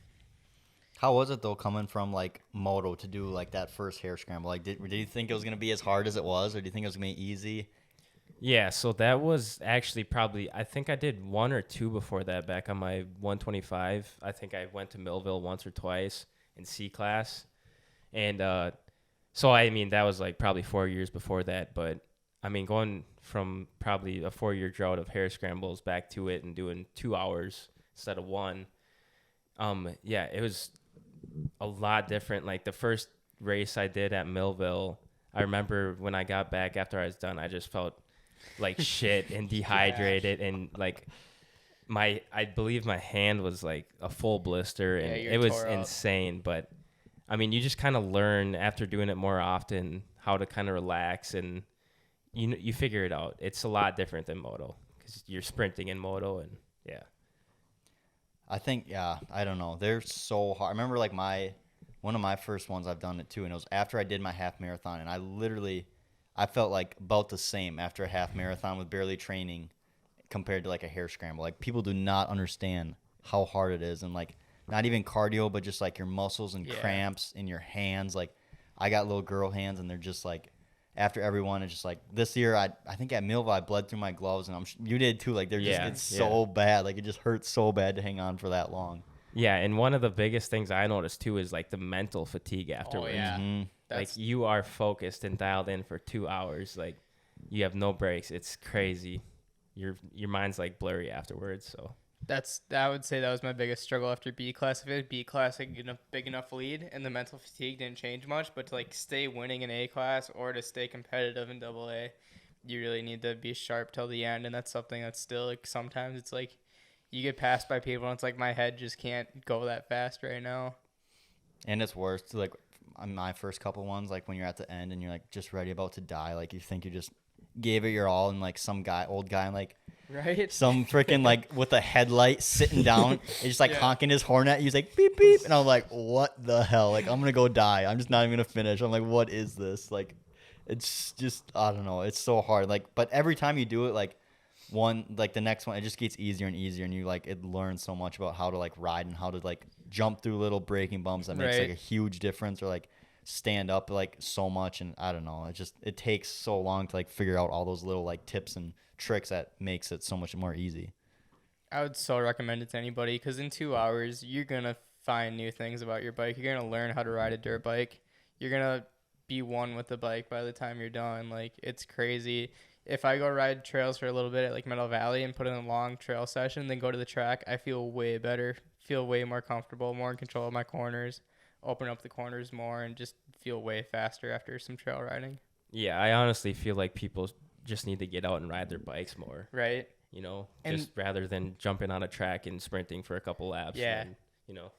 How was it though, coming from like moto to do like that first hair scramble? Like, did you think it was gonna be as hard as it was, or do you think it was gonna be easy? Yeah, so that was actually probably, I think I did 1 or 2 before that back on my 125. I think I went to Millville once or twice in C class. And so, I mean, that was like probably 4 years before that. But, I mean, going from probably a 4-year drought of hair scrambles back to it and doing 2 hours instead of 1, yeah, it was a lot different. Like the first race I did at Millville, I remember when I got back after I was done, I just felt like shit and dehydrated and like I believe my hand was like a full blister and it was insane. But I mean, you just kind of learn after doing it more often how to kind of relax, and you figure it out. It's a lot different than moto because you're sprinting in moto, and yeah. I think, yeah, I don't know. They're so hard. I remember like one of my first ones I've done it too, and it was after I did my half marathon, and I felt like about the same after a half marathon with barely training compared to like a hair scramble. Like people do not understand how hard it is, and like not even cardio, but just like your muscles and cramps in your hands. Like I got little girl hands, and they're just like, after everyone, it's just like this year, I think at Millville, I bled through my gloves, and you did too. Like it's so bad. Like it just hurts so bad to hang on for that long. Yeah, and one of the biggest things I noticed too is like the mental fatigue afterwards. Oh, yeah. Mm-hmm. Like you are focused and dialed in for 2 hours. Like you have no breaks. It's crazy. Your mind's like blurry afterwards. So I would say that was my biggest struggle after B class. If it was B class, I get a big enough lead, and the mental fatigue didn't change much. But to like stay winning in A class or to stay competitive in AA, you really need to be sharp till the end. And that's something that's still like sometimes it's like you get passed by people, and it's like my head just can't go that fast right now. And it's worse to like on my first couple ones, like when you're at the end and you're like just ready about to die, like you think you just gave it your all, and like some old guy, like right, some freaking like with a headlight sitting down and just like honking his horn at you. He's like beep beep, and I'm like, what the hell? Like I'm gonna go die. I'm just not even gonna finish. I'm like, what is this? Like it's just, I don't know. It's so hard. Like, but every time you do it, like the next one, it just gets easier and easier, and you like it learns so much about how to like ride and how to like jump through little braking bumps that makes like a huge difference, or like stand up like so much. And I don't know, it takes so long to like figure out all those little like tips and tricks that makes it so much more easy. I would so recommend it to anybody, because in 2 hours you're gonna find new things about your bike. You're gonna learn how to ride a dirt bike. You're gonna be one with the bike by the time you're done. Like it's crazy. If I go ride trails for a little bit at like Meadow Valley and put in a long trail session, then go to the track, I feel way better, feel way more comfortable, more in control of my corners, open up the corners more, and just feel way faster after some trail riding. Yeah, I honestly feel like people just need to get out and ride their bikes more. Right. You know, just rather than jumping on a track and sprinting for a couple laps. Yeah. And, you know.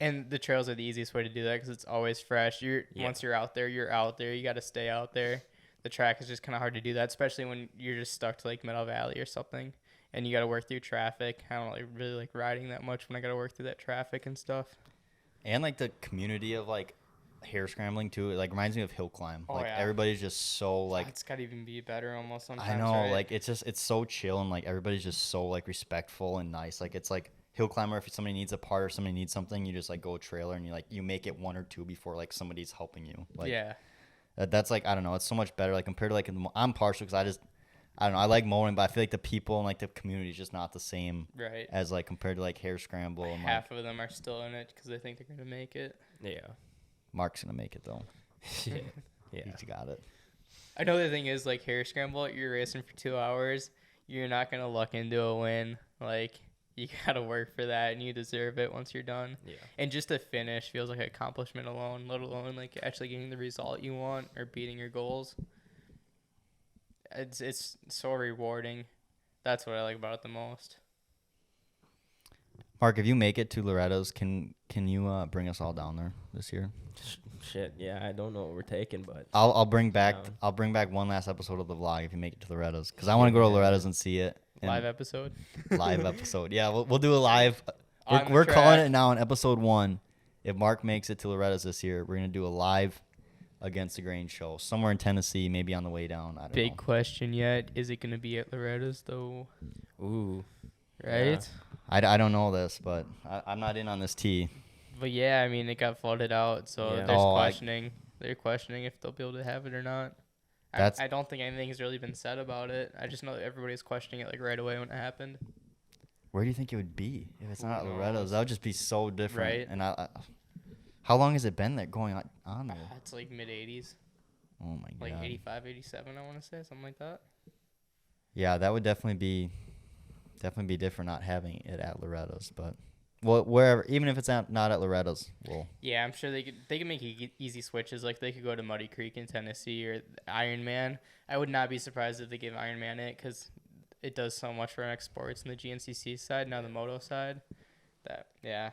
And the trails are the easiest way to do that because it's always fresh. Once you're out there, you're out there. You got to stay out there. The track is just kind of hard to do that, especially when you're just stuck to like Meadow Valley or something, and you got to work through traffic. I don't really like riding that much when I got to work through that traffic and stuff. And like the community of like hair scrambling too, it like reminds me of hill climb. Everybody's just so like, it's got to even be better almost sometimes. I know, right? like it's so chill, and like everybody's just so like respectful and nice. Like it's like hill climber, if somebody needs a part or somebody needs something, you just like go trailer and you make it 1 or 2 before like somebody's helping you. Like that's like, I don't know, it's so much better like compared to like I'm partial because I don't know, I like mowing, but I feel like the people and like the community is just not the same as like compared to like hair scramble. And half of them are still in it because they think they're gonna make it. Yeah. Mark's gonna make it though. Yeah. He's got it. Another thing is like hair scramble, you're racing for 2 hours, you're not gonna luck into a win. Like you gotta work for that, and you deserve it once you're done. Yeah. And just to finish feels like an accomplishment alone, let alone like actually getting the result you want or beating your goals. It's so rewarding. That's what I like about it the most. Mark, if you make it to Loretta's, can you bring us all down there this year? Shit, yeah, I don't know what we're taking, but I'll bring back one last episode of the vlog if you make it to Loretta's, because I want to go to Loretta's and see it. Live episode. Yeah, we'll do a live. We're calling it now in episode 1. if Mark makes it to Loretta's this year, we're gonna do a live Against the Grain show somewhere in Tennessee, maybe on the way down. I don't Big know. question yet. Is it going to be at Loretta's, though? Ooh. Right? I don't know this, but I'm not in on this tea. But yeah, I mean, it got flooded out, so Yeah. there's Oh, questioning. They're questioning if they'll be able to have it or not. That's- I don't think anything has really been said about it. I just know that everybody's questioning it like right away when it happened. Where do you think it would be if it's not at Who Loretta's? knows? That would just be so different. Right. And how long has it been there going on there? It's like mid 80s, Oh my god. like 85, 87, I want to say, something like that. Yeah, that would definitely be different not having it at Loretta's, but well, wherever, even if it's not at Loretta's, well, Yeah, I'm sure they could make easy switches. Like they could go to Muddy Creek in Tennessee or Ironman. I would not be surprised if they give Ironman it because it does so much for MX Sports in the GNCC side, now the Moto side. That yeah,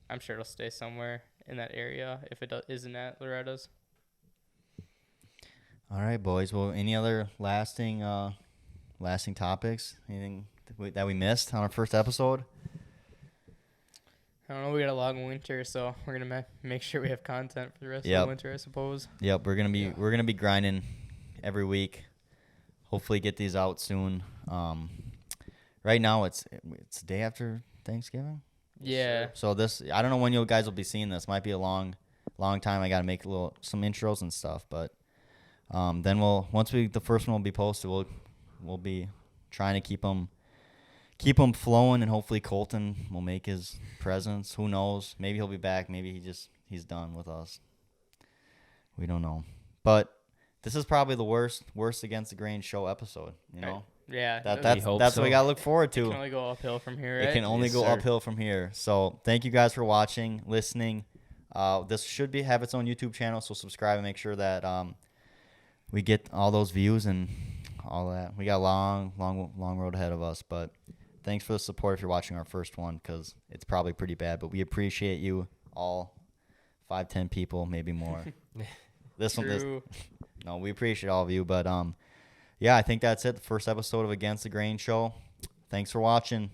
I'm sure it'll stay somewhere in that area if it isn't at Loretta's. all right, boys. Well, any other lasting topics? Anything that we missed on our first episode? I don't know. We got a long winter, so we're gonna make sure we have content for the rest of Yep. the winter, I suppose. Yep, we're gonna be grinding every week. Hopefully, get these out soon. Right now it's the day after Thanksgiving. Yeah. So I don't know when you guys will be seeing this. Might be a long time. I gotta make some intros and stuff, but then the first one will be posted, we'll be trying to keep them flowing, and hopefully Colton will make his presence. Who knows? Maybe he'll be back. Maybe he's done with us. We don't know. But this is probably the worst Against the Grain show episode. You know, Yeah. that's hope what we so. gotta look forward It to. can only go uphill from here, right? It can only Yes, go sir. uphill from here. So thank you guys for watching, listening. This should have its own YouTube channel, so subscribe and make sure that we get all those views and all that. We got a long road ahead of us, but thanks for the support if you're watching our first one, because it's probably pretty bad, but we appreciate you all, 5-10 people, maybe more. True. No, we appreciate all of you, but yeah, I think that's it. The first episode of Against the Grain show. Thanks for watching.